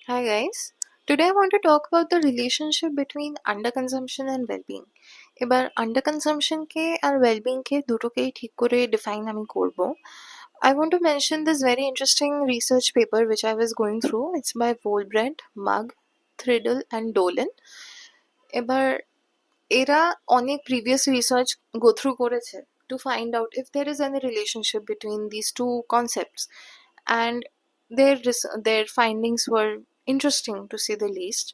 Hi guys. Today I want to talk about the relationship between underconsumption and well-being. এবার underconsumption কে আর well-being কে দুটোকেই ঠিক করে define আমি করব. I want to mention this very interesting research paper which I was going through. It's by Volbrand, Mugg, Thriddle and Dolan. এবার এরা অনেক previous research go through করেছে to find out if there is any relationship between these two concepts, and their findings were interesting to say the least.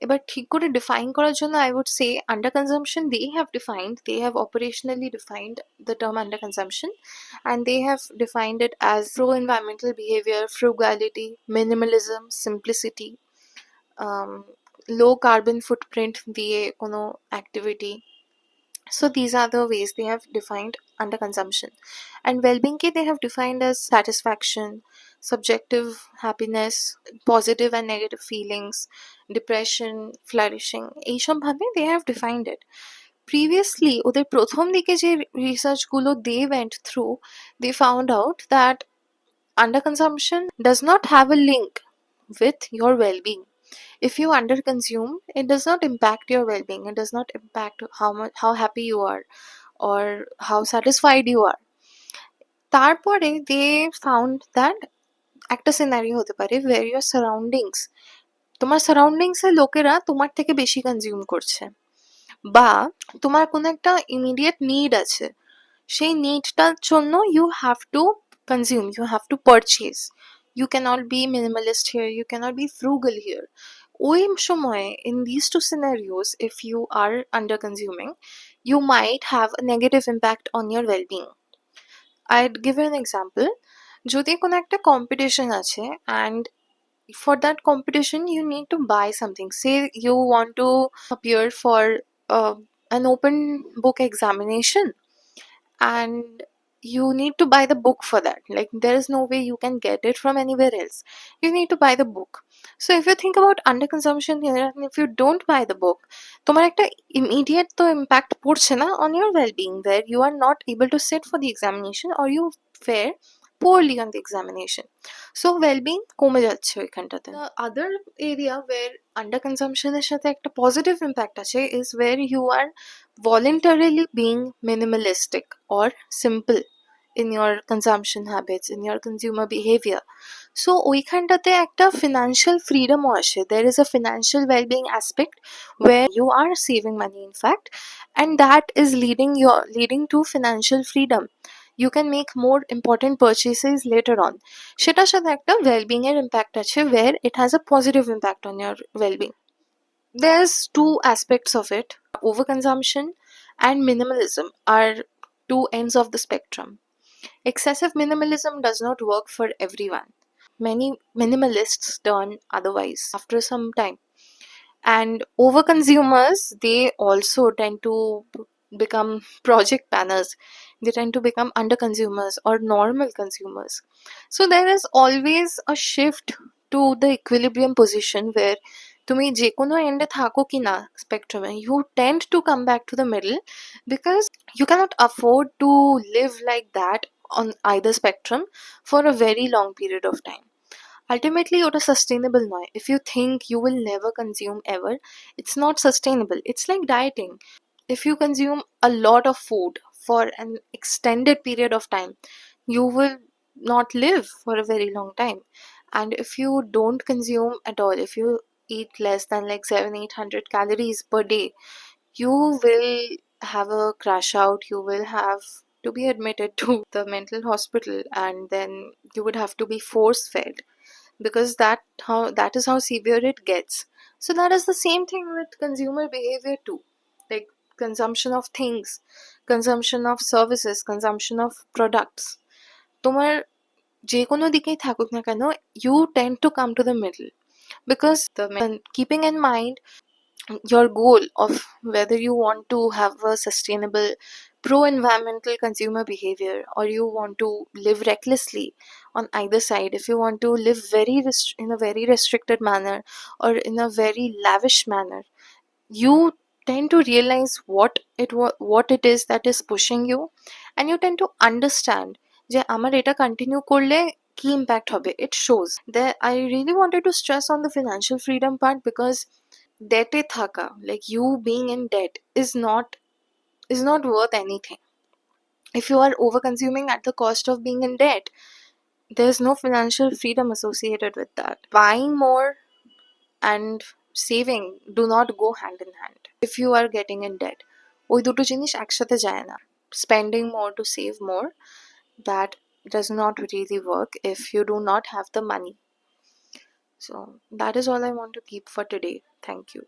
এবার ঠিক করে define করার জন্য I would say underconsumption, they have operationally defined the term underconsumption, and they have defined it as pro-environmental behavior, frugality, minimalism, simplicity, low carbon footprint দিয়ে কোনো activity. So these are the ways they have defined underconsumption. And well-being they have defined as satisfaction, subjective happiness, positive and negative feelings, depression, flourishing. এইসব ভাবে they have defined it. Previously ওদের প্রথম দিকে যে research গুলো they went through, they found out that underconsumption does not have a link with your well-being. If you underconsume, it does not impact your well-being. It does not impact how happy you are or how satisfied you are. তারপরে they found that একটা scenario হতে পারে where your surroundings, তোমার surroundings এর লোকেরা তোমার থেকে বেশি কনজিউম করছে, বা তোমার কোনো একটা ইমিডিয়েট নিড আছে, সেই নিডটার জন্য you have to consume, you have to purchase. You cannot be minimalist here, you cannot be frugal here. ওই সময়ে in these two scenarios, if you are under consuming, you might have a negative impact on your well-being. I'd give you an example. যদি কোনো একটা competition আছে and for that competition you need to buy something. Say you want to appear for an open book examination, and you need to buy the book for that. Like, there is no way you can get it from anywhere else. You need to buy the book. So if you think about underconsumption here, and if you don't buy the book, তোমার একটা immediate তো impact পড়ছে না on your well-being, where you are not able to sit for the examination or you fare poorly on the examination. So well-being কমে যাচ্ছে ওইখানটাতে. The other area where underconsumption এর সাথে একটা positive impact আছে is where you are voluntarily being minimalistic or simple in your consumption habits, in your consumer behavior. So ওইখানটাতে একটা financial freedom আসে. There is a financial well-being aspect where you are saving money, in fact, and that is leading to financial freedom. You can make more important purchases later on. সেটার সাথে একটা well-being এর impact আছে where it has a positive impact on your well-being. There's two aspects of it. Overconsumption and minimalism are two ends of the spectrum. Excessive minimalism does not work for everyone. Many minimalists turn otherwise after some time. And overconsumers, they also tend to become project planners. They tend to become underconsumers or normal consumers. So there is always a shift to the equilibrium position where তুমি যে কোনো এন্ডে থাকো কি না স্পেকট্রামে, you tend to come back to the middle, because you cannot afford to live like that on either spectrum for a very long period of time. Ultimately ওটা sustainable নয়. If you think you will never consume ever, it's not sustainable. It's like dieting. If you consume a lot of food for an extended period of time, you will not live for a very long time. And if you don't consume at all, if you eat less than like 700-800 calories per day, you will have a crash out. You will have to be admitted to the mental hospital, and then you would have to be force fed, because that is how severe it gets. So that is the same thing with consumer behavior too, like consumption of things, consumption of services, consumption of products. তোমার যে কোনো দিকেই থাকুক না কেন, you tend to come to the middle, because keeping in mind your goal of whether you want to have a sustainable pro-environmental consumer behavior, or you want to live recklessly on either side. If you want to live in a very restricted manner or in a very lavish manner, you tend to realize what it is that is pushing you, and you tend to understand যে আমার এটা continue করলে কি impact হবে, it shows that I really wanted to stress on the financial freedom part, because debte thaka, like you being in debt, is not worth anything. If you are over consuming at the cost of being in debt, there's no financial freedom associated with that. Buying more and saving do not go hand in hand. If you are getting in debt, ওই দুটো জিনিস একসাথে যায় না. Spending more to save more, that does not really work if you do not have the money. So that is all I want to keep for today. Thank you.